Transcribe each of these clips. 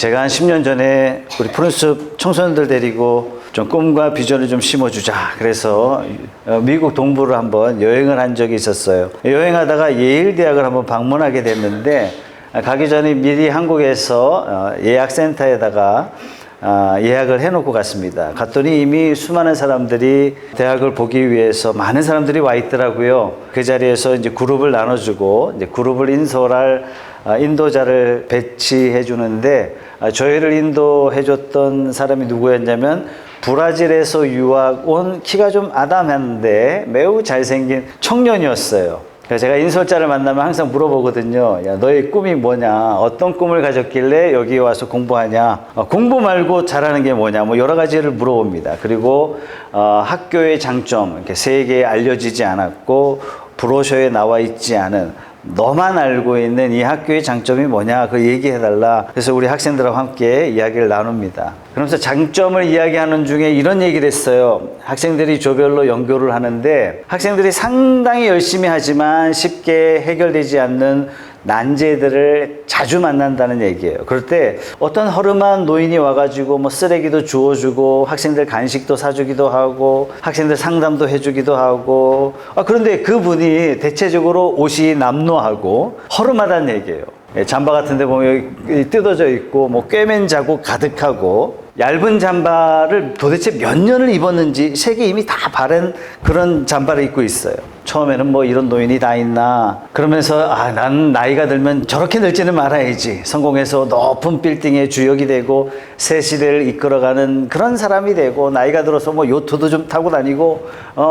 제가 한 10년 전에 우리 푸른숲 청소년들 데리고 좀 꿈과 비전을 좀 심어주자. 그래서 미국 동부를 한번 여행을 한 적이 있었어요. 여행하다가 예일 대학을 한번 방문하게 됐는데 가기 전에 미리 한국에서 예약센터에다가 예약을 해놓고 갔습니다. 갔더니 이미 수많은 사람들이 대학을 보기 위해서 많은 사람들이 와 있더라고요. 그 자리에서 이제 그룹을 나눠주고 이제 그룹을 인솔할 인도자를 배치해 주는데 저희를 인도해줬던 사람이 누구였냐면 브라질에서 유학 온 키가 좀 아담한데 매우 잘생긴 청년이었어요. 그래서 제가 인솔자를 만나면 항상 물어보거든요. 야, 너의 꿈이 뭐냐? 어떤 꿈을 가졌길래 여기 와서 공부하냐? 공부 말고 잘하는 게 뭐냐? 뭐 여러 가지를 물어봅니다. 그리고 학교의 장점, 이렇게 세계에 알려지지 않았고 브로셔에 나와 있지 않은 너만 알고 있는 이 학교의 장점이 뭐냐? 그 얘기해달라. 그래서 우리 학생들하고 함께 이야기를 나눕니다. 그러면서 장점을 이야기하는 중에 이런 얘기를 했어요. 학생들이 조별로 연교를 하는데 학생들이 상당히 열심히 하지만 쉽게 해결되지 않는 난제들을 자주 만난다는 얘기예요. 그럴 때 어떤 허름한 노인이 와가지고 뭐 쓰레기도 주워주고 학생들 간식도 사주기도 하고 학생들 상담도 해주기도 하고 그런데 그분이 대체적으로 옷이 남노하고 허름하다는 얘기예요. 잠바 같은 데 보면 여기 뜯어져 있고 뭐 꿰맨 자국 가득하고 얇은 잠바를 도대체 몇 년을 입었는지 색이 이미 다 바른 그런 잠바를 입고 있어요. 처음에는 뭐 이런 노인이 다 있나 그러면서 난 나이가 들면 저렇게 늙지는 말아야지. 성공해서 높은 빌딩의 주역이 되고 새 시대를 이끌어가는 그런 사람이 되고 나이가 들어서 뭐 요트도 좀 타고 다니고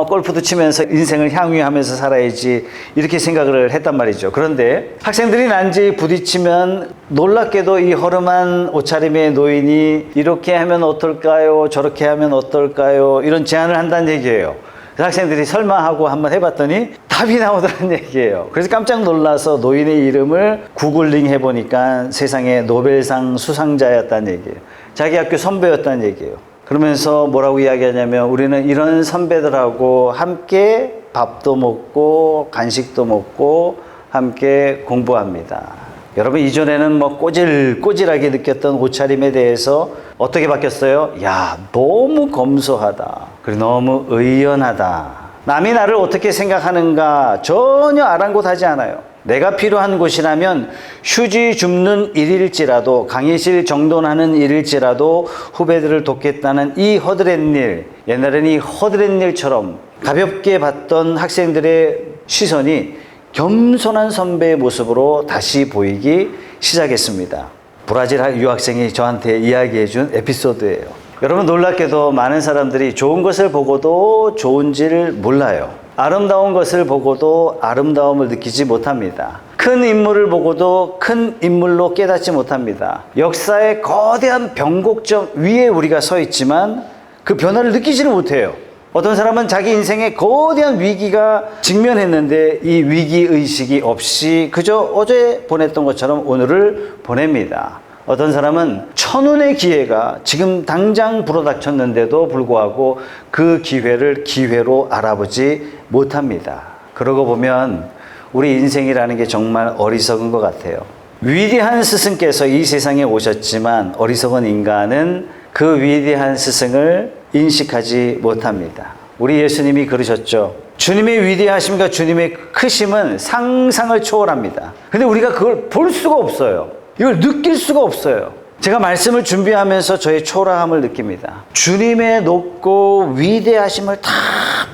골프도 치면서 인생을 향유하면서 살아야지 이렇게 생각을 했단 말이죠. 그런데 학생들이 난제에 부딪히면 놀랍게도 이 허름한 옷차림의 노인이 이렇게 하면 어떨까요? 저렇게 하면 어떨까요? 이런 제안을 한다는 얘기예요. 학생들이 설마 하고 한번 해봤더니 답이 나오더라는 얘기예요. 그래서 깜짝 놀라서 노인의 이름을 구글링 해보니까 세상에 노벨상 수상자였다는 얘기예요. 자기 학교 선배였다는 얘기예요. 그러면서 뭐라고 이야기하냐면 우리는 이런 선배들하고 함께 밥도 먹고 간식도 먹고 함께 공부합니다. 여러분 이전에는 뭐 꼬질꼬질하게 느꼈던 옷차림에 대해서 어떻게 바뀌었어요? 야, 너무 검소하다. 그리고 너무 의연하다. 남이 나를 어떻게 생각하는가 전혀 아랑곳하지 않아요. 내가 필요한 곳이라면 휴지 줍는 일일지라도 강의실 정돈하는 일일지라도 후배들을 돕겠다는 이 허드렛 일, 옛날에는 이 허드렛 일처럼 가볍게 봤던 학생들의 시선이 겸손한 선배의 모습으로 다시 보이기 시작했습니다. 브라질 유학생이 저한테 이야기해 준 에피소드예요. 여러분 놀랍게도 많은 사람들이 좋은 것을 보고도 좋은지를 몰라요. 아름다운 것을 보고도 아름다움을 느끼지 못합니다. 큰 인물을 보고도 큰 인물로 깨닫지 못합니다. 역사의 거대한 변곡점 위에 우리가 서 있지만 그 변화를 느끼지를 못해요. 어떤 사람은 자기 인생에 거대한 위기가 직면했는데 이 위기의식이 없이 그저 어제 보냈던 것처럼 오늘을 보냅니다. 어떤 사람은 천운의 기회가 지금 당장 불어닥쳤는데도 불구하고 그 기회를 기회로 알아보지 못합니다. 그러고 보면 우리 인생이라는 게 정말 어리석은 것 같아요. 위대한 스승께서 이 세상에 오셨지만 어리석은 인간은 그 위대한 스승을 인식하지 못합니다. 우리 예수님이 그러셨죠. 주님의 위대하심과 주님의 크심은 상상을 초월합니다. 근데 우리가 그걸 볼 수가 없어요. 이걸 느낄 수가 없어요. 제가 말씀을 준비하면서 저의 초라함을 느낍니다. 주님의 높고 위대하심을 다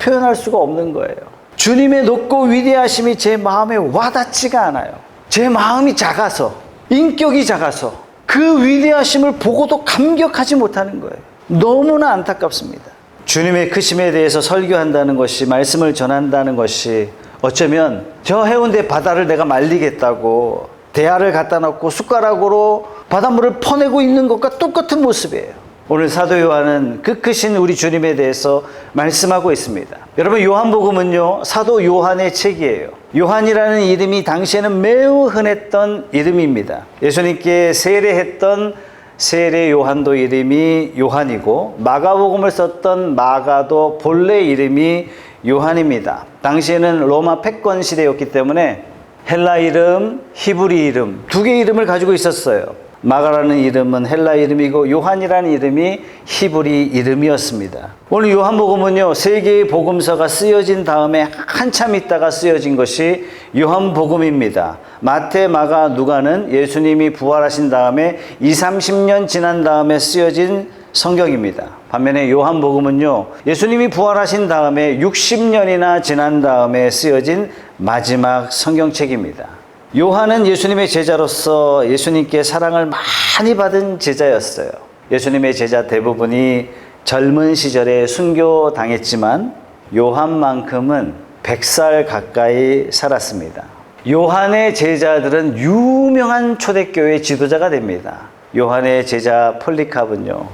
표현할 수가 없는 거예요. 주님의 높고 위대하심이 제 마음에 와닿지가 않아요. 제 마음이 작아서, 인격이 작아서 그 위대하심을 보고도 감격하지 못하는 거예요. 너무나 안타깝습니다. 주님의 크심에 대해서 설교한다는 것이, 말씀을 전한다는 것이 어쩌면 저 해운대 바다를 내가 말리겠다고 대야를 갖다 놓고 숟가락으로 바닷물을 퍼내고 있는 것과 똑같은 모습이에요. 오늘 사도 요한은 그 크신 우리 주님에 대해서 말씀하고 있습니다. 여러분 요한복음은요 사도 요한의 책이에요. 요한이라는 이름이 당시에는 매우 흔했던 이름입니다. 예수님께 세례했던 세례 요한도 이름이 요한이고 마가복음을 썼던 마가도 본래 이름이 요한입니다. 당시에는 로마 패권 시대였기 때문에 헬라 이름, 히브리 이름 두 개의 이름을 가지고 있었어요. 마가라는 이름은 헬라 이름이고 요한이라는 이름이 히브리 이름이었습니다. 오늘 요한복음은요, 세 개의 복음서가 쓰여진 다음에 한참 있다가 쓰여진 것이 요한복음입니다. 마태, 마가, 누가는 예수님이 부활하신 다음에 20-30년 지난 다음에 쓰여진 성경입니다. 반면에 요한복음은요, 예수님이 부활하신 다음에 60년이나 지난 다음에 쓰여진 마지막 성경책입니다. 요한은 예수님의 제자로서 예수님께 사랑을 많이 받은 제자였어요. 예수님의 제자 대부분이 젊은 시절에 순교당했지만 요한만큼은 100살 가까이 살았습니다. 요한의 제자들은 유명한 초대교회 지도자가 됩니다. 요한의 제자 폴리캅은요,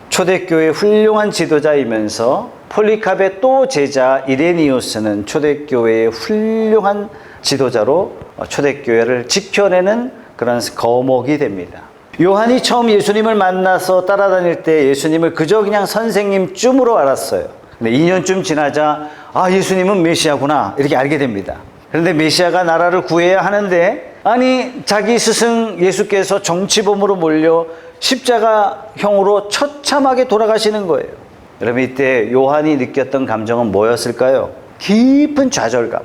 초대교회 훌륭한 지도자이면서 폴리캅의 또 제자 이레니우스는 초대교회의 훌륭한 지도자로 초대교회를 지켜내는 그런 거목이 됩니다. 요한이 처음 예수님을 만나서 따라다닐 때 예수님을 그저 그냥 선생님쯤으로 알았어요. 근데 2년쯤 지나자 예수님은 메시아구나 이렇게 알게 됩니다. 그런데 메시아가 나라를 구해야 하는데 아니 자기 스승 예수께서 정치범으로 몰려 십자가형으로 처참하게 돌아가시는 거예요. 여러분 이때 요한이 느꼈던 감정은 뭐였을까요? 깊은 좌절감,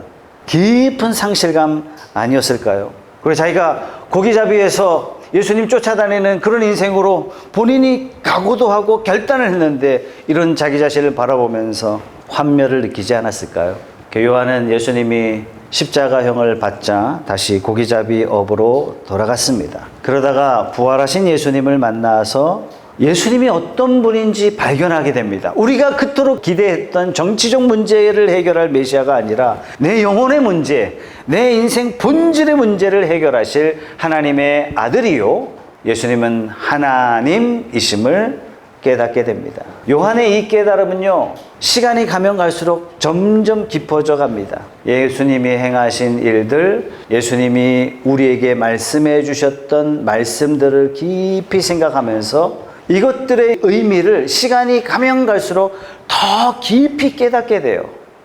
깊은 상실감 아니었을까요? 그리고 자기가 고기잡이에서 예수님 쫓아다니는 그런 인생으로 본인이 각오도 하고 결단을 했는데 이런 자기 자신을 바라보면서 환멸을 느끼지 않았을까요? 요한은 예수님이 십자가형을 받자 다시 고기잡이 업으로 돌아갔습니다. 그러다가 부활하신 예수님을 만나서 예수님이 어떤 분인지 발견하게 됩니다. 우리가 그토록 기대했던 정치적 문제를 해결할 메시아가 아니라 내 영혼의 문제, 내 인생 본질의 문제를 해결하실 하나님의 아들이요, 예수님은 하나님이심을 깨닫게 됩니다. 요한의 이 깨달음은요, 시간이 가면 갈수록 점점 깊어져 갑니다. 예수님이 행하신 일들, 예수님이 우리에게 말씀해 주셨던 말씀들을 깊이 생각하면서 이것들의 의미를 시간이 가면 갈수록 더 깊이 깨닫게 돼요.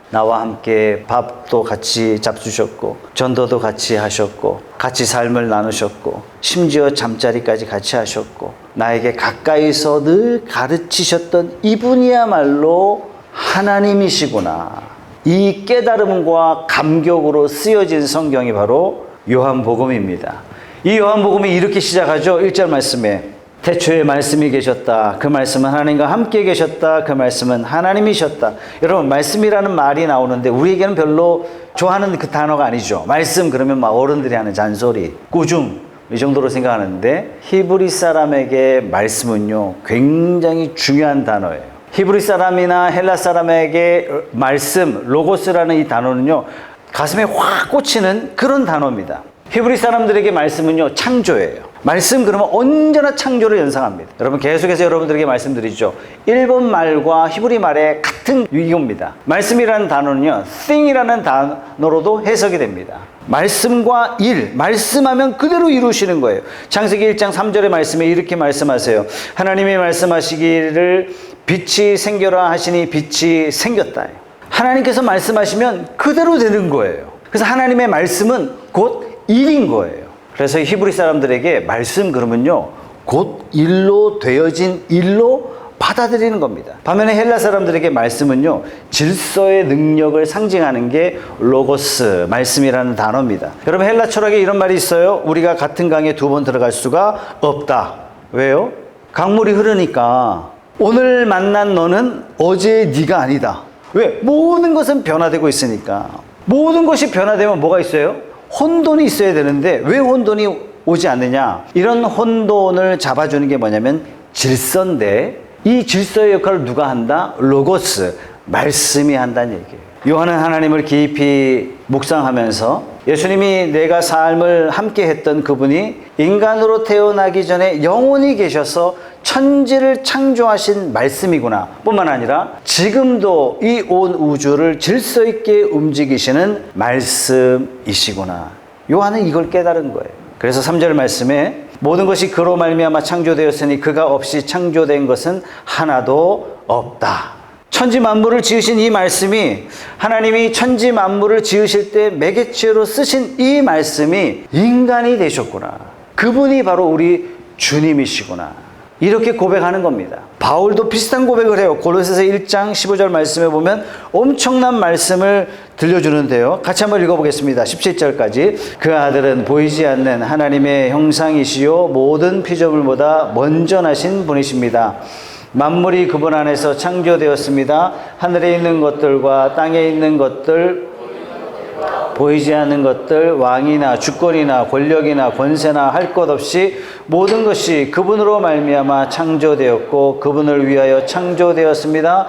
나와 함께 밥도 같이 잡수셨고 전도도 같이 하셨고 같이 삶을 나누셨고 심지어 잠자리까지 같이 하셨고 나에게 가까이서 늘 가르치셨던 이분이야말로 하나님이시구나. 이 깨달음과 감격으로 쓰여진 성경이 바로 요한복음입니다. 이 요한복음이 이렇게 시작하죠. 1절 말씀에 태초에 말씀이 계셨다. 그 말씀은 하나님과 함께 계셨다. 그 말씀은 하나님이셨다. 여러분, 말씀이라는 말이 나오는데 우리에게는 별로 좋아하는 그 단어가 아니죠. 말씀 그러면 막 어른들이 하는 잔소리, 꾸중 이 정도로 생각하는데 히브리 사람에게 말씀은요 굉장히 중요한 단어예요. 히브리 사람이나 헬라 사람에게 말씀, 로고스라는 이 단어는요 가슴에 확 꽂히는 그런 단어입니다. 히브리 사람들에게 말씀은요 창조예요. 말씀 그러면 언제나 창조를 연상합니다. 여러분 계속해서 여러분들에게 말씀드리죠. 일본 말과 히브리 말의 같은 이겁니다. 말씀이라는 단어는요 thing이라는 단어로도 해석이 됩니다. 말씀과 일, 말씀하면 그대로 이루시는 거예요. 창세기 1장 3절의 말씀에 이렇게 말씀하세요. 하나님이 말씀하시기를 빛이 생겨라 하시니 빛이 생겼다. 하나님께서 말씀하시면 그대로 되는 거예요. 그래서 하나님의 말씀은 곧 일인 거예요. 그래서 히브리 사람들에게 말씀 그러면요 곧 일로 되어진 일로 받아들이는 겁니다. 반면에 헬라 사람들에게 말씀은요 질서의 능력을 상징하는 게 로고스, 말씀이라는 단어입니다. 여러분 헬라 철학에 이런 말이 있어요. 우리가 같은 강에 두 번 들어갈 수가 없다. 왜요? 강물이 흐르니까 오늘 만난 너는 어제의 네가 아니다. 왜? 모든 것은 변화되고 있으니까. 모든 것이 변화되면 뭐가 있어요? 혼돈이 있어야 되는데 왜 혼돈이 오지 않느냐? 이런 혼돈을 잡아주는 게 뭐냐면 질서인데 이 질서의 역할을 누가 한다? 로고스, 말씀이 한다는 얘기예요. 요한은 하나님을 깊이 묵상하면서 예수님이 내가 삶을 함께 했던 그분이 인간으로 태어나기 전에 영원히 계셔서 천지를 창조하신 말씀이구나 뿐만 아니라 지금도 이 온 우주를 질서 있게 움직이시는 말씀이시구나. 요한은 이걸 깨달은 거예요. 그래서 3절 말씀에 모든 것이 그로 말미암아 창조되었으니 그가 없이 창조된 것은 하나도 없다. 천지 만물을 지으신 이 말씀이 하나님이 천지 만물을 지으실 때 매개체로 쓰신 이 말씀이 인간이 되셨구나. 그분이 바로 우리 주님이시구나. 이렇게 고백하는 겁니다. 바울도 비슷한 고백을 해요. 골로새서 1장 15절 말씀에 보면 엄청난 말씀을 들려주는데요. 같이 한번 읽어보겠습니다. 17절까지. 그 아들은 보이지 않는 하나님의 형상이시요 모든 피조물보다 먼저 나신 분이십니다. 만물이 그분 안에서 창조되었습니다. 하늘에 있는 것들과 땅에 있는 것들, 보이지 않는 것들, 왕이나 주권이나 권력이나 권세나 할 것 없이 모든 것이 그분으로 말미암아 창조되었고 그분을 위하여 창조되었습니다.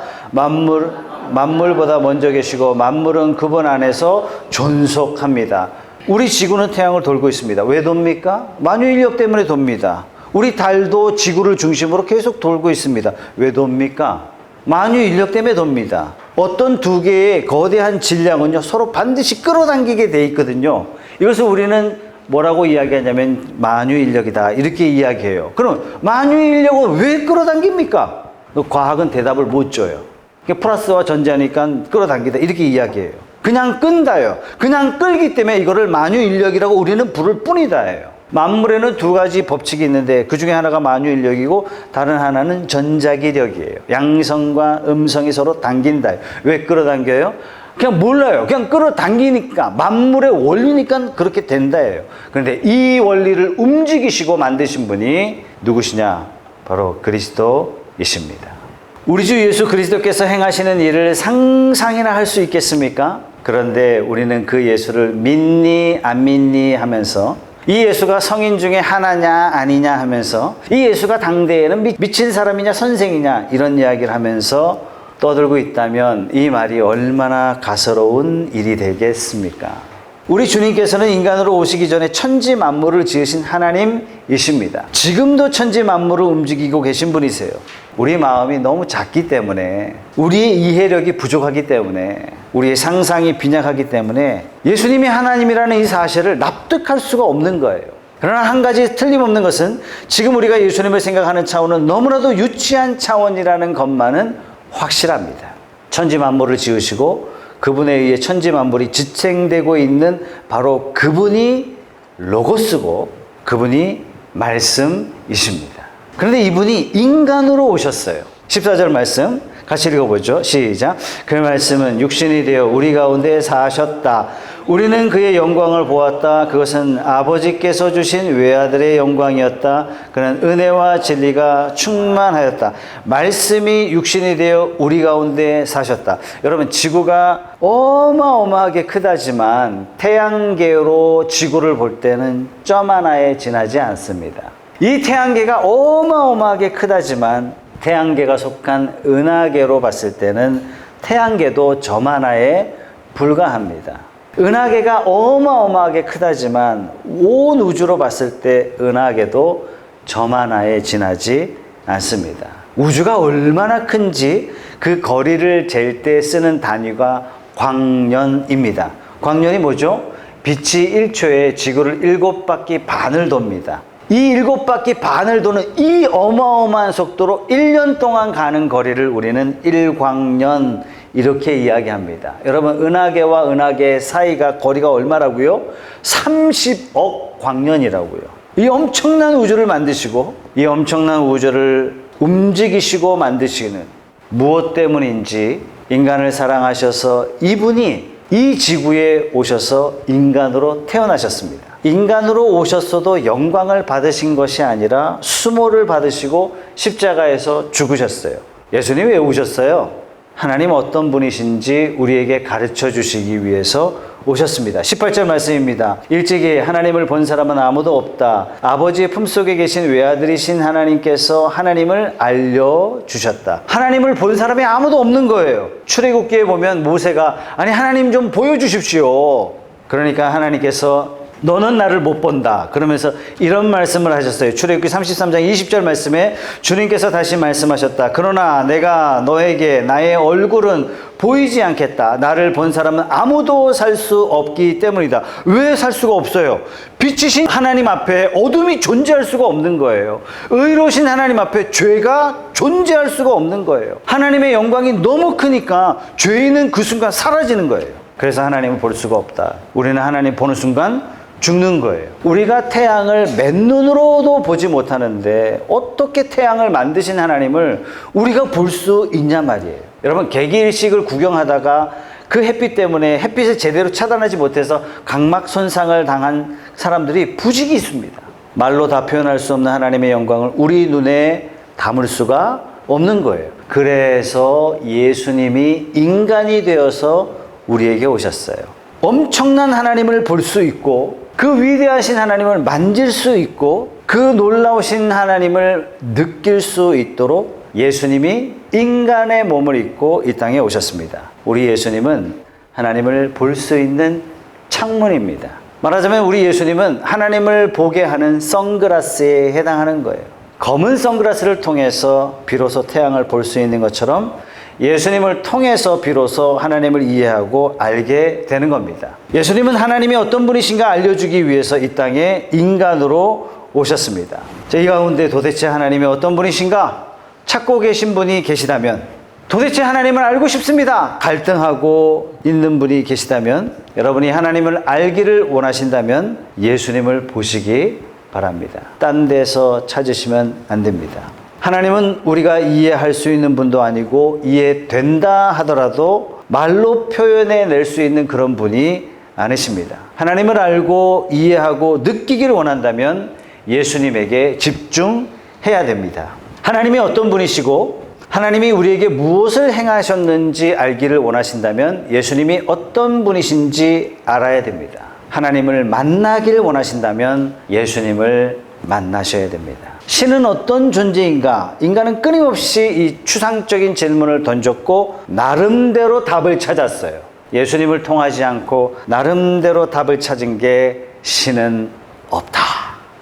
만물보다 먼저 계시고 만물은 그분 안에서 존속합니다. 우리 지구는 태양을 돌고 있습니다. 왜 돕니까? 만유인력 때문에 돕니다. 우리 달도 지구를 중심으로 계속 돌고 있습니다. 왜 돕니까? 만유인력 때문에 돕니다. 어떤 두 개의 거대한 질량은요, 서로 반드시 끌어당기게 돼 있거든요. 이것을 우리는 뭐라고 이야기하냐면 만유인력이다, 이렇게 이야기해요. 그럼 만유인력은 왜 끌어당깁니까? 과학은 대답을 못 줘요. 플러스와 전자니까 끌어당기다, 이렇게 이야기해요. 그냥 끈다요. 그냥 끌기 때문에 이거를 만유인력이라고 우리는 부를 뿐이다예요. 만물에는 두 가지 법칙이 있는데 그 중에 하나가 만유인력이고 다른 하나는 전자기력이에요. 양성과 음성이 서로 당긴다. 왜 끌어당겨요? 그냥 몰라요. 그냥 끌어당기니까, 만물의 원리니까 그렇게 된다예요. 그런데 이 원리를 움직이시고 만드신 분이 누구시냐? 바로 그리스도이십니다. 우리 주 예수 그리스도께서 행하시는 일을 상상이나 할 수 있겠습니까? 그런데 우리는 그 예수를 믿니 안 믿니 하면서, 이 예수가 성인 중에 하나냐 아니냐 하면서, 이 예수가 당대에는 미친 사람이냐 선생이냐 이런 이야기를 하면서 떠들고 있다면 이 말이 얼마나 가소로운 일이 되겠습니까? 우리 주님께서는 인간으로 오시기 전에 천지 만물을 지으신 하나님이십니다. 지금도 천지 만물을 움직이고 계신 분이세요. 우리 마음이 너무 작기 때문에, 우리의 이해력이 부족하기 때문에, 우리의 상상이 빈약하기 때문에 예수님이 하나님이라는 이 사실을 납득할 수가 없는 거예요. 그러나 한 가지 틀림없는 것은 지금 우리가 예수님을 생각하는 차원은 너무나도 유치한 차원이라는 것만은 확실합니다. 천지 만물을 지으시고 그분에 의해 천지 만물이 지탱되고 있는 바로 그분이 로고스고 그분이 말씀이십니다. 그런데 이분이 인간으로 오셨어요. 14절 말씀 같이 읽어보죠. 시작. 그 말씀은 육신이 되어 우리 가운데 사셨다. 우리는 그의 영광을 보았다. 그것은 아버지께서 주신 외아들의 영광이었다. 그는 은혜와 진리가 충만하였다. 말씀이 육신이 되어 우리 가운데 사셨다. 여러분, 지구가 어마어마하게 크다지만 태양계로 지구를 볼 때는 점 하나에 지나지 않습니다. 이 태양계가 어마어마하게 크다지만 태양계가 속한 은하계로 봤을 때는 태양계도 점 하나에 불과합니다. 은하계가 어마어마하게 크다지만 온 우주로 봤을 때 은하계도 점 하나에 지나지 않습니다. 우주가 얼마나 큰지 그 거리를 잴 때 쓰는 단위가 광년입니다. 광년이 뭐죠? 빛이 1초에 지구를 7바퀴 반을 돕니다. 이 7바퀴 반을 도는 이 어마어마한 속도로 1년 동안 가는 거리를 우리는 1광년 이렇게 이야기합니다. 여러분, 은하계와 은하계 사이가 거리가 얼마라고요? 30억 광년이라고요. 이 엄청난 우주를 만드시고 이 엄청난 우주를 움직이시고 만드시는 무엇 때문인지 인간을 사랑하셔서 이분이 이 지구에 오셔서 인간으로 태어나셨습니다. 인간으로 오셨어도 영광을 받으신 것이 아니라 수모를 받으시고 십자가에서 죽으셨어요. 예수님이 왜 오셨어요? 하나님 어떤 분이신지 우리에게 가르쳐 주시기 위해서 오셨습니다. 18절 말씀입니다. 일찍이 하나님을 본 사람은 아무도 없다. 아버지의 품속에 계신 외아들이신 하나님께서 하나님을 알려주셨다. 하나님을 본 사람이 아무도 없는 거예요. 출애굽기에 보면 모세가 아니 하나님 좀 보여주십시오. 그러니까 하나님께서 너는 나를 못 본다. 그러면서 이런 말씀을 하셨어요. 출애굽기 33장 20절 말씀에 주님께서 다시 말씀하셨다. 그러나 내가 너에게 나의 얼굴은 보이지 않겠다. 나를 본 사람은 아무도 살 수 없기 때문이다. 왜 살 수가 없어요? 빛이신 하나님 앞에 어둠이 존재할 수가 없는 거예요. 의로우신 하나님 앞에 죄가 존재할 수가 없는 거예요. 하나님의 영광이 너무 크니까 죄인은 그 순간 사라지는 거예요. 그래서 하나님을 볼 수가 없다. 우리는 하나님 보는 순간 죽는 거예요. 우리가 태양을 맨눈으로도 보지 못하는데 어떻게 태양을 만드신 하나님을 우리가 볼 수 있냐 말이에요. 여러분, 개기일식을 구경하다가 그 햇빛 때문에 햇빛을 제대로 차단하지 못해서 각막 손상을 당한 사람들이 부지기 있습니다. 말로 다 표현할 수 없는 하나님의 영광을 우리 눈에 담을 수가 없는 거예요. 그래서 예수님이 인간이 되어서 우리에게 오셨어요. 엄청난 하나님을 볼 수 있고 그 위대하신 하나님을 만질 수 있고 그 놀라우신 하나님을 느낄 수 있도록 예수님이 인간의 몸을 입고 이 땅에 오셨습니다. 우리 예수님은 하나님을 볼 수 있는 창문입니다. 말하자면 우리 예수님은 하나님을 보게 하는 선글라스에 해당하는 거예요. 검은 선글라스를 통해서 비로소 태양을 볼 수 있는 것처럼 예수님을 통해서 비로소 하나님을 이해하고 알게 되는 겁니다. 예수님은 하나님이 어떤 분이신가 알려주기 위해서 이 땅에 인간으로 오셨습니다. 이 가운데 도대체 하나님이 어떤 분이신가 찾고 계신 분이 계시다면, 도대체 하나님을 알고 싶습니다 갈등하고 있는 분이 계시다면, 여러분이 하나님을 알기를 원하신다면 예수님을 보시기 바랍니다. 딴 데서 찾으시면 안 됩니다. 하나님은 우리가 이해할 수 있는 분도 아니고 이해된다 하더라도 말로 표현해낼 수 있는 그런 분이 아니십니다. 하나님을 알고 이해하고 느끼기를 원한다면 예수님에게 집중해야 됩니다. 하나님이 어떤 분이시고 하나님이 우리에게 무엇을 행하셨는지 알기를 원하신다면 예수님이 어떤 분이신지 알아야 됩니다. 하나님을 만나기를 원하신다면 예수님을 만나셔야 됩니다. 신은 어떤 존재인가? 인간은 끊임없이 이 추상적인 질문을 던졌고 나름대로 답을 찾았어요. 예수님을 통하지 않고 나름대로 답을 찾은 게 신은 없다.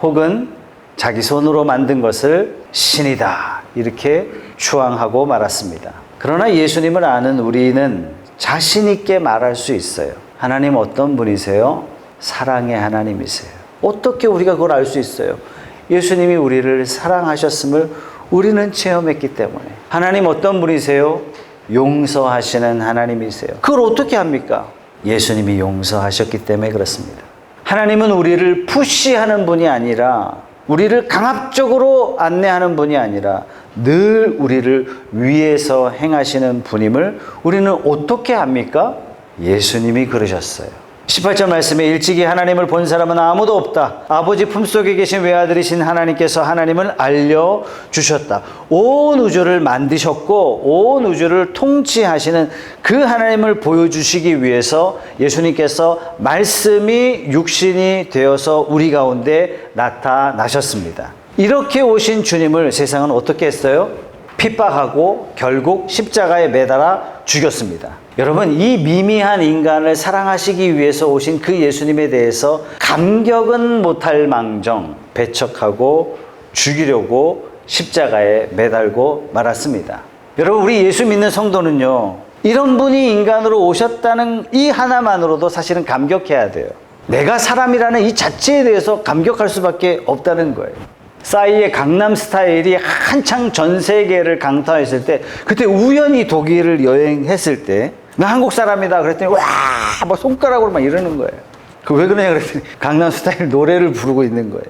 혹은 자기 손으로 만든 것을 신이다. 이렇게 추앙하고 말았습니다. 그러나 예수님을 아는 우리는 자신 있게 말할 수 있어요. 하나님 어떤 분이세요? 사랑의 하나님이세요. 어떻게 우리가 그걸 알 수 있어요? 예수님이 우리를 사랑하셨음을 우리는 체험했기 때문에. 하나님 어떤 분이세요? 용서하시는 하나님이세요. 그걸 어떻게 합니까? 예수님이 용서하셨기 때문에 그렇습니다. 하나님은 우리를 푸시하는 분이 아니라, 우리를 강압적으로 안내하는 분이 아니라 늘 우리를 위해서 행하시는 분임을 우리는 어떻게 합니까? 예수님이 그러셨어요. 18절 말씀에 일찍이 하나님을 본 사람은 아무도 없다. 아버지 품속에 계신 외아들이신 하나님께서 하나님을 알려주셨다. 온 우주를 만드셨고 온 우주를 통치하시는 그 하나님을 보여주시기 위해서 예수님께서 말씀이 육신이 되어서 우리 가운데 나타나셨습니다. 이렇게 오신 주님을 세상은 어떻게 했어요? 핍박하고 결국 십자가에 매달아 죽였습니다. 여러분, 이 미미한 인간을 사랑하시기 위해서 오신 그 예수님에 대해서 감격은 못할 망정 배척하고 죽이려고 십자가에 매달고 말았습니다. 여러분, 우리 예수 믿는 성도는요, 이런 분이 인간으로 오셨다는 이 하나만으로도 사실은 감격해야 돼요. 내가 사람이라는 이 자체에 대해서 감격할 수밖에 없다는 거예요. 싸이의 강남스타일이 한창 전 세계를 강타했을 때, 그때 우연히 독일을 여행했을 때, 나 한국 사람이다 그랬더니 와 막 손가락으로 막 이러는 거예요. 그 왜 그러냐 그랬더니 강남스타일 노래를 부르고 있는 거예요.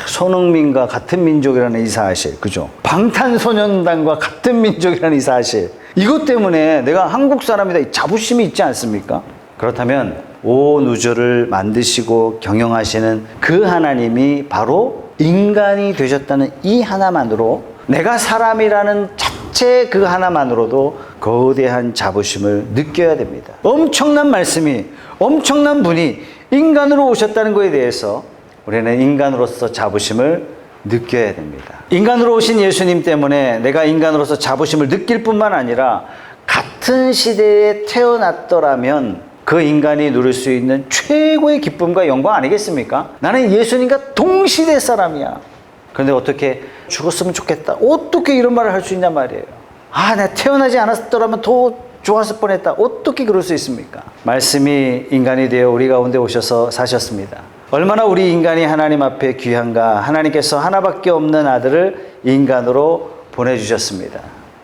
손흥민과 같은 민족이라는 이 사실, 그죠? 방탄소년단과 같은 민족이라는 이 사실, 이것 때문에 내가 한국 사람이다 이 자부심이 있지 않습니까? 그렇다면 온 우주를 만드시고 경영하시는 그 하나님이 바로 인간이 되셨다는 이 하나만으로, 내가 사람이라는 자체 그 하나만으로도 거대한 자부심을 느껴야 됩니다. 엄청난 말씀이, 엄청난 분이 인간으로 오셨다는 것에 대해서 우리는 인간으로서 자부심을 느껴야 됩니다. 인간으로 오신 예수님 때문에 내가 인간으로서 자부심을 느낄 뿐만 아니라 같은 시대에 태어났더라면 그 인간이 누릴 수 있는 최고의 기쁨과 영광 아니겠습니까? 나는 예수님과 동시대 사람이야. 그런데 어떻게 죽었으면 좋겠다. 어떻게 이런 말을 할 수 있냔 말이에요. 아, 내가 태어나지 않았더라면 더 좋았을 뻔했다. 어떻게 그럴 수 있습니까? 말씀이 인간이 되어 우리 가운데 오셔서 사셨습니다. 얼마나 우리 인간이 하나님 앞에 귀한가. 하나님께서 하나밖에 없는 아들을 인간으로 보내주셨습니다.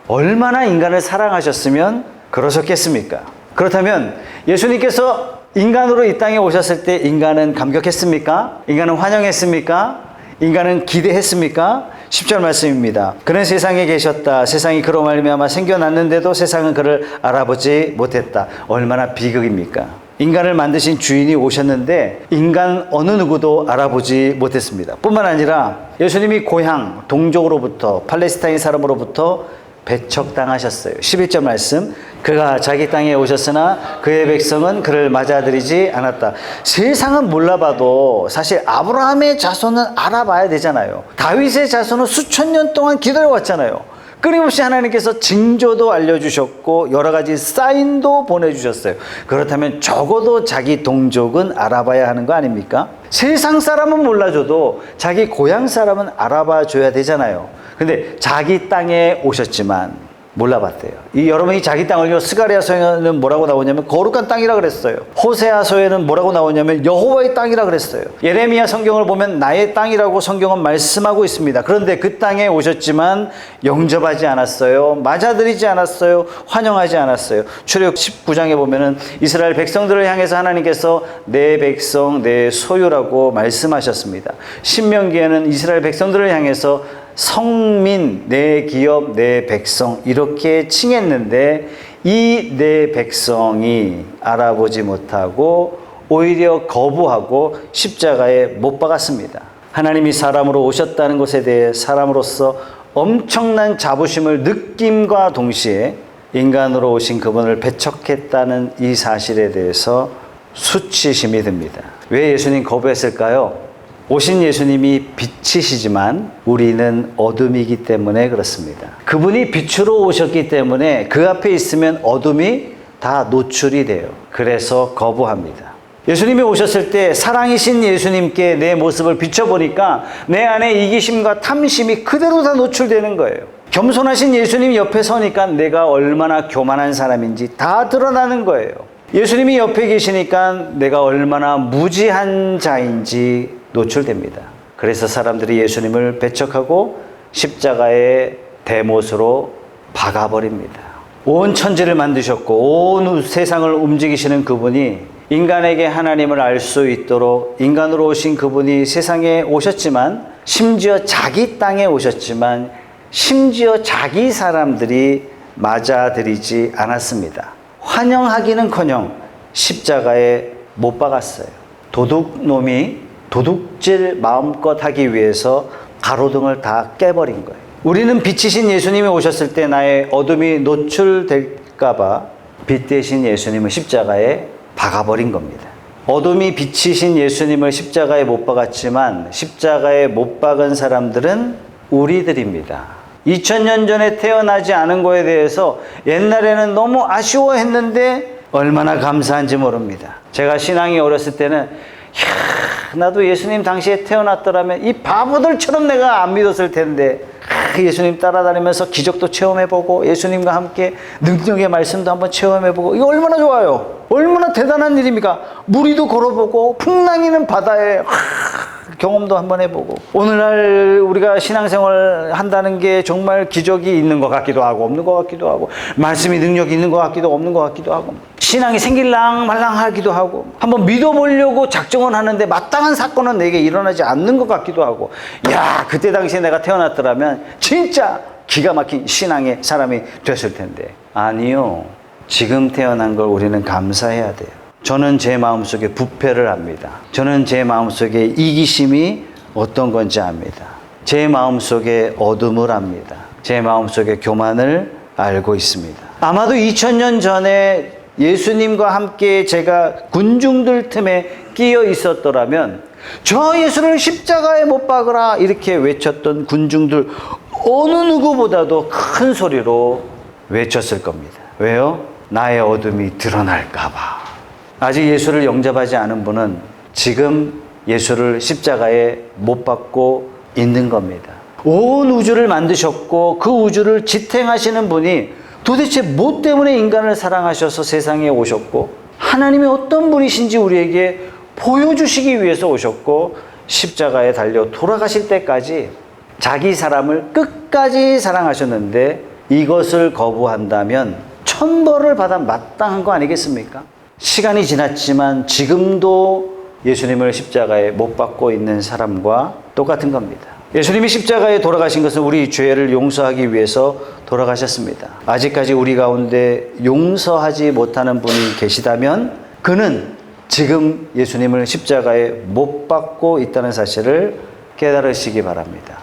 얼마나 인간을 사랑하셨으면 그러셨겠습니까? 그렇다면 예수님께서 인간으로 이 땅에 오셨을 때 인간은 감격했습니까? 인간은 환영했습니까? 인간은 기대했습니까? 10절 말씀입니다. 그는 세상에 계셨다. 세상이 그로 말미암아 생겨났는데도 세상은 그를 알아보지 못했다. 얼마나 비극입니까? 인간을 만드신 주인이 오셨는데 인간 어느 누구도 알아보지 못했습니다. 뿐만 아니라 예수님이 고향 동족으로부터 팔레스타인 사람으로부터 배척당하셨어요. 11절 말씀, 그가 자기 땅에 오셨으나 그의 백성은 그를 맞아들이지 않았다. 세상은 몰라봐도 사실 아브라함의 자손은 알아봐야 되잖아요. 다윗의 자손은 수천 년 동안 기다려왔잖아요. 끊임없이 하나님께서 징조도 알려주셨고 여러 가지 사인도 보내주셨어요. 그렇다면 적어도 자기 동족은 알아봐야 하는 거 아닙니까? 세상 사람은 몰라줘도 자기 고향 사람은 알아봐 줘야 되잖아요. 근데 자기 땅에 오셨지만 몰라봤대요. 여러분이 자기 땅을요, 스가랴서에는 뭐라고 나오냐면 거룩한 땅이라 그랬어요. 호세아서에는 뭐라고 나오냐면 여호와의 땅이라 그랬어요. 예레미야 성경을 보면 나의 땅이라고 성경은 말씀하고 있습니다. 그런데 그 땅에 오셨지만 영접하지 않았어요. 맞아들이지 않았어요. 환영하지 않았어요. 출애굽 19장에 보면은 이스라엘 백성들을 향해서 하나님께서 내 백성 내 소유라고 말씀하셨습니다. 신명기에는 이스라엘 백성들을 향해서 성민, 내 기업, 내 백성 이렇게 칭했는데 이 내 백성이 알아보지 못하고 오히려 거부하고 십자가에 못 박았습니다. 하나님이 사람으로 오셨다는 것에 대해 사람으로서 엄청난 자부심을 느낌과 동시에 인간으로 오신 그분을 배척했다는 이 사실에 대해서 수치심이 듭니다. 왜 예수님 거부했을까요? 오신 예수님이 빛이시지만 우리는 어둠이기 때문에 그렇습니다. 그분이 빛으로 오셨기 때문에 그 앞에 있으면 어둠이 다 노출이 돼요. 그래서 거부합니다. 예수님이 오셨을 때 사랑이신 예수님께 내 모습을 비춰보니까 내 안에 이기심과 탐심이 그대로 다 노출되는 거예요. 겸손하신 예수님 옆에 서니까 내가 얼마나 교만한 사람인지 다 드러나는 거예요. 예수님이 옆에 계시니까 내가 얼마나 무지한 자인지 노출됩니다. 그래서 사람들이 예수님을 배척하고 십자가의 대못으로 박아버립니다. 온 천지를 만드셨고 온 세상을 움직이시는 그분이 인간에게 하나님을 알 수 있도록 인간으로 오신 그분이 세상에 오셨지만 심지어 자기 땅에 오셨지만 심지어 자기 사람들이 맞아들이지 않았습니다. 환영하기는커녕 십자가에 못 박았어요. 도둑놈이 도둑질 마음껏 하기 위해서 가로등을 다 깨버린 거예요. 우리는 빛이신 예수님이 오셨을 때 나의 어둠이 노출될까봐 빛 대신 예수님을 십자가에 박아버린 겁니다. 어둠이 빛이신 예수님을 십자가에 못 박았지만 십자가에 못 박은 사람들은 우리들입니다. 2000년 전에 태어나지 않은 거에 대해서 옛날에는 너무 아쉬워했는데 얼마나 감사한지 모릅니다. 제가 신앙이 어렸을 때는 나도 예수님 당시에 태어났더라면 이 바보들처럼 내가 안 믿었을 텐데 예수님 따라다니면서 기적도 체험해보고 예수님과 함께 능력의 말씀도 한번 체험해보고 이거 얼마나 좋아요. 얼마나 대단한 일입니까. 무리도 걸어보고 풍랑이는 바다에 경험도 한번 해보고 오늘날 우리가 신앙생활 한다는 게 정말 기적이 있는 것 같기도 하고 없는 것 같기도 하고 말씀이 능력이 있는 것 같기도 없는 것 같기도 하고 신앙이 생길랑 말랑하기도 하고 한번 믿어보려고 작정은 하는데 마땅한 사건은 내게 일어나지 않는 것 같기도 하고 야 그때 당시에 내가 태어났더라면 진짜 기가 막힌 신앙의 사람이 됐을 텐데 아니요. 지금 태어난 걸 우리는 감사해야 돼요. 저는 제 마음속에 부패를 압니다. 저는 제 마음속에 이기심이 어떤 건지 압니다. 제 마음속에 어둠을 압니다. 제 마음속에 교만을 알고 있습니다. 아마도 2000년 전에 예수님과 함께 제가 군중들 틈에 끼어 있었더라면 저 예수를 십자가에 못 박으라 이렇게 외쳤던 군중들 어느 누구보다도 큰 소리로 외쳤을 겁니다. 왜요? 나의 어둠이 드러날까 봐. 아직 예수를 영접하지 않은 분은 지금 예수를 십자가에 못 박고 있는 겁니다. 온 우주를 만드셨고 그 우주를 지탱하시는 분이 도대체 뭐 때문에 인간을 사랑하셔서 세상에 오셨고 하나님이 어떤 분이신지 우리에게 보여주시기 위해서 오셨고 십자가에 달려 돌아가실 때까지 자기 사람을 끝까지 사랑하셨는데 이것을 거부한다면 천벌을 받아 마땅한 거 아니겠습니까? 시간이 지났지만 지금도 예수님을 십자가에 못 박고 있는 사람과 똑같은 겁니다. 예수님이 십자가에 돌아가신 것은 우리 죄를 용서하기 위해서 돌아가셨습니다. 아직까지 우리 가운데 용서하지 못하는 분이 계시다면 그는 지금 예수님을 십자가에 못 박고 있다는 사실을 깨달으시기 바랍니다.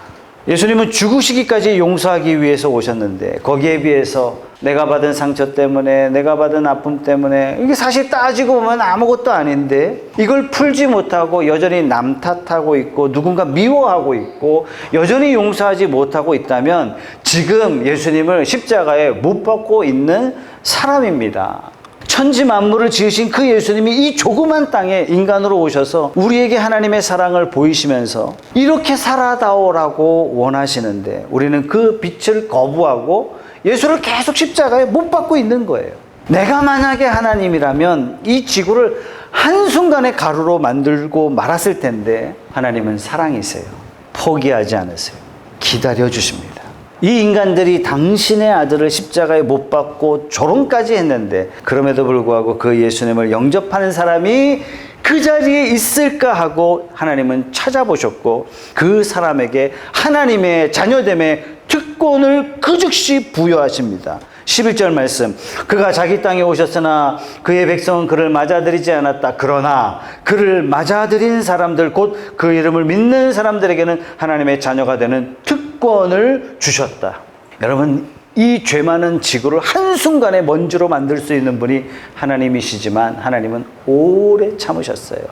예수님은 죽으시기까지 용서하기 위해서 오셨는데 거기에 비해서 내가 받은 상처 때문에, 내가 받은 아픔 때문에, 이게 사실 따지고 보면 아무것도 아닌데 이걸 풀지 못하고 여전히 남 탓하고 있고 누군가 미워하고 있고 여전히 용서하지 못하고 있다면 지금 예수님을 십자가에 못 박고 있는 사람입니다. 천지 만물을 지으신 그 예수님이 이 조그만 땅에 인간으로 오셔서 우리에게 하나님의 사랑을 보이시면서 이렇게 살아다오라고 원하시는데 우리는 그 빛을 거부하고 예수를 계속 십자가에 못 박고 있는 거예요. 내가 만약에 하나님이라면 이 지구를 한순간에 가루로 만들고 말았을 텐데 하나님은 사랑이세요. 포기하지 않으세요. 기다려 주십니다. 이 인간들이 당신의 아들을 십자가에 못 박고 조롱까지 했는데 그럼에도 불구하고 그 예수님을 영접하는 사람이 그 자리에 있을까 하고 하나님은 찾아보셨고 그 사람에게 하나님의 자녀됨의 특권을 그 즉시 부여하십니다. 11절 말씀, 그가 자기 땅에 오셨으나 그의 백성은 그를 맞아들이지 않았다. 그러나 그를 맞아들인 사람들, 곧 그 이름을 믿는 사람들에게는 하나님의 자녀가 되는 특권을 주셨다. 여러분, 이 죄 많은 지구를 한순간에 먼지로 만들 수 있는 분이 하나님이시지만 하나님은 오래 참으셨어요.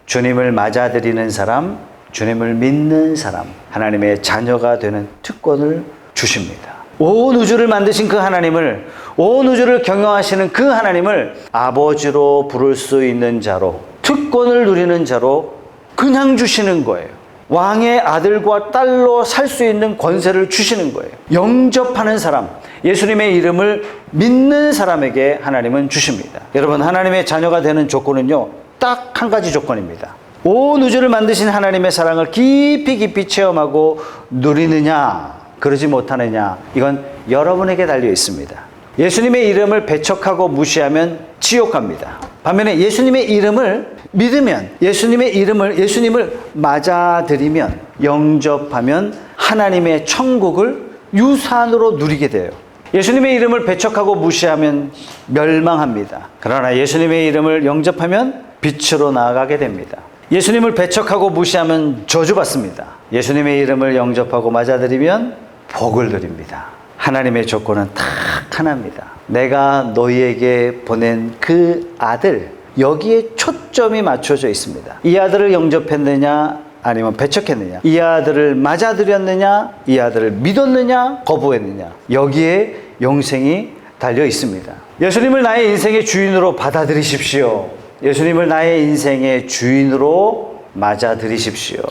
주님을 맞아들이는 사람, 주님을 믿는 사람, 하나님의 자녀가 되는 특권을 주십니다. 온 우주를 만드신 그 하나님을, 온 우주를 경영하시는 그 하나님을 아버지로 부를 수 있는 자로, 특권을 누리는 자로 그냥 주시는 거예요. 왕의 아들과 딸로 살 수 있는 권세를 주시는 거예요. 영접하는 사람, 예수님의 이름을 믿는 사람에게 하나님은 주십니다. 여러분, 하나님의 자녀가 되는 조건은요, 딱 한 가지 조건입니다. 온 우주를 만드신 하나님의 사랑을 깊이 체험하고 누리느냐, 그러지 못하느냐, 이건 여러분에게 달려 있습니다. 예수님의 이름을 배척하고 무시하면 지옥 갑니다. 반면에 예수님의 이름을 믿으면, 예수님을 맞아들이면, 영접하면 하나님의 천국을 유산으로 누리게 돼요. 예수님의 이름을 배척하고 무시하면 멸망합니다. 그러나 예수님의 이름을 영접하면 빛으로 나아가게 됩니다. 예수님을 배척하고 무시하면 저주받습니다. 예수님의 이름을 영접하고 맞아들이면 복을 누립니다. 하나님의 조건은 딱 하나입니다. 내가 너희에게 보낸 그 아들, 여기에 초점이 맞춰져 있습니다. 이 아들을 영접했느냐 아니면 배척했느냐, 이 아들을 맞아들였느냐, 이 아들을 믿었느냐 거부했느냐, 여기에 영생이 달려 있습니다. 예수님을 나의 인생의 주인으로 받아들이십시오. 예수님을 나의 인생의 주인으로 맞아들이십시오.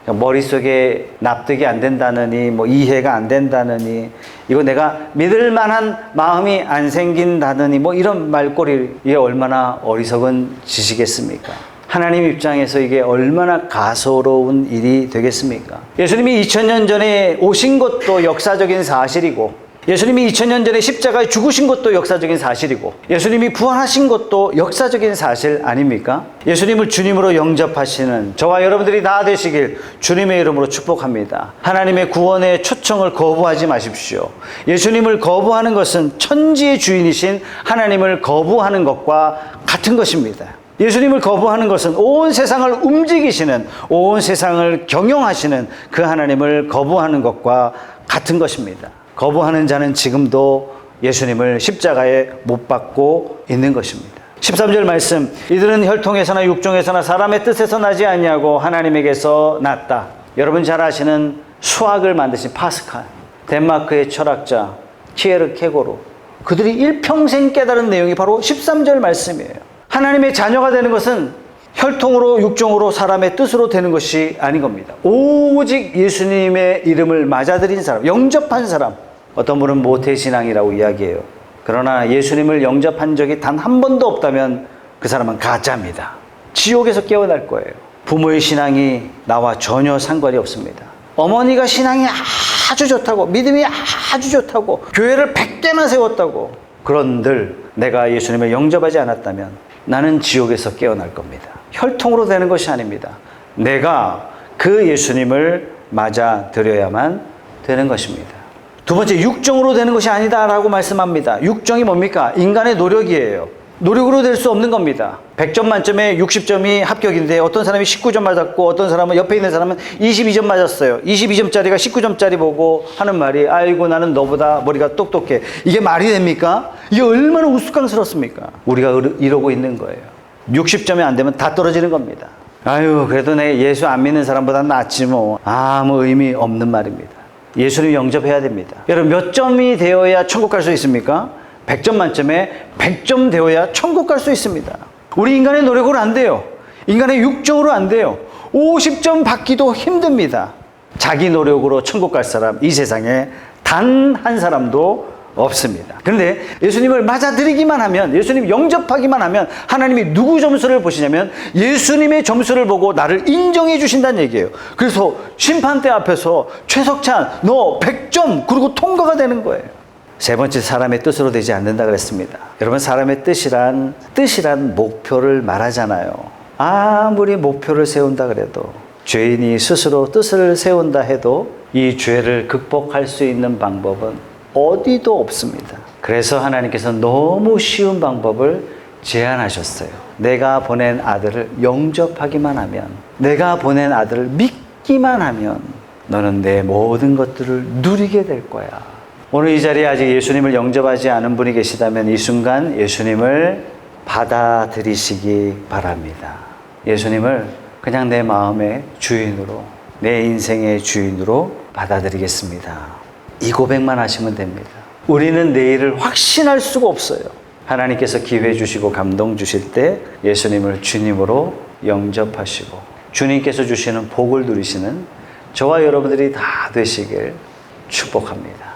머릿속에 납득이 안 된다느니, 이해가 안 된다느니, 이거 내가 믿을 만한 마음이 안 생긴다느니, 이런 말꼬리, 이게 얼마나 어리석은 지식이겠습니까? 하나님 입장에서 이게 얼마나 가소로운 일이 되겠습니까? 예수님이 2000년 전에 오신 것도 역사적인 사실이고, 예수님이 2000년 전에 십자가에 죽으신 것도 역사적인 사실이고, 예수님이 부활하신 것도 역사적인 사실 아닙니까? 예수님을 주님으로 영접하시는 저와 여러분들이 다 되시길 주님의 이름으로 축복합니다. 하나님의 구원의 초청을 거부하지 마십시오. 예수님을 거부하는 것은 천지의 주인이신 하나님을 거부하는 것과 같은 것입니다. 예수님을 거부하는 것은 온 세상을 움직이시는, 온 세상을 경영하시는 그 하나님을 거부하는 것과 같은 것입니다. 거부하는 자는 지금도 예수님을 십자가에 못 박고 있는 것입니다. 13절 말씀, 이들은 혈통에서나 육종에서나 사람의 뜻에서 나지 아니하고 하나님에게서 났다. 여러분 잘 아시는 수학을 만드신 파스칼, 덴마크의 철학자 키에르 케고르, 그들이 일평생 깨달은 내용이 바로 13절 말씀이에요. 하나님의 자녀가 되는 것은 혈통으로 육종으로 사람의 뜻으로 되는 것이 아닌 겁니다. 오직 예수님의 이름을 맞아들인 사람, 영접한 사람. 어떤 분은 모태신앙이라고 이야기해요. 그러나 예수님을 영접한 적이 단 한 번도 없다면 그 사람은 가짜입니다. 지옥에서 깨어날 거예요. 부모의 신앙이 나와 전혀 상관이 없습니다. 어머니가 신앙이 아주 좋다고, 믿음이 아주 좋다고, 교회를 100개나 세웠다고, 그런들 내가 예수님을 영접하지 않았다면 나는 지옥에서 깨어날 겁니다. 혈통으로 되는 것이 아닙니다. 내가 그 예수님을 맞아들여야만 되는 것입니다. 두 번째, 육정으로 되는 것이 아니다라고 말씀합니다. 육정이 뭡니까? 인간의 노력이에요. 노력으로 될 수 없는 겁니다. 100점 만점에 60점이 합격인데 어떤 사람이 19점 맞았고 어떤 사람은 옆에 있는 사람은 22점 맞았어요. 22점짜리가 19점짜리 보고 하는 말이 아이고 나는 너보다 머리가 똑똑해. 이게 말이 됩니까? 이게 얼마나 우스꽝스럽습니까? 우리가 이러고 있는 거예요. 60점이 안 되면 다 떨어지는 겁니다. 아유 그래도 내 예수 안 믿는 사람보다 낫지 뭐. 아무 의미 없는 말입니다. 예수님 영접해야 됩니다. 여러분 몇 점이 되어야 천국 갈 수 있습니까? 100점 만점에 100점 되어야 천국 갈 수 있습니다. 우리 인간의 노력으로 안 돼요. 인간의 육정으로 안 돼요. 50점 받기도 힘듭니다. 자기 노력으로 천국 갈 사람 이 세상에 단 한 사람도 없습니다. 그런데 예수님을 맞아들이기만 하면, 예수님 영접하기만 하면 하나님이 누구 점수를 보시냐면 예수님의 점수를 보고 나를 인정해 주신다는 얘기예요. 그래서 심판대 앞에서 최석찬 너 100점 그리고 통과가 되는 거예요. 세 번째, 사람의 뜻으로 되지 않는다 그랬습니다. 여러분 사람의 뜻이란 목표를 말하잖아요. 아무리 목표를 세운다 그래도 죄인이 스스로 뜻을 세운다 해도 이 죄를 극복할 수 있는 방법은 어디도 없습니다. 그래서 하나님께서 너무 쉬운 방법을 제안하셨어요. 내가 보낸 아들을 영접하기만 하면, 내가 보낸 아들을 믿기만 하면 너는 내 모든 것들을 누리게 될 거야. 오늘 이 자리에 아직 예수님을 영접하지 않은 분이 계시다면 이 순간 예수님을 받아들이시기 바랍니다. 예수님을 그냥 내 마음의 주인으로, 내 인생의 주인으로 받아들이겠습니다. 이 고백만 하시면 됩니다. 우리는 내일을 확신할 수가 없어요. 하나님께서 기회 주시고 감동 주실 때 예수님을 주님으로 영접하시고 주님께서 주시는 복을 누리시는 저와 여러분들이 다 되시길 축복합니다.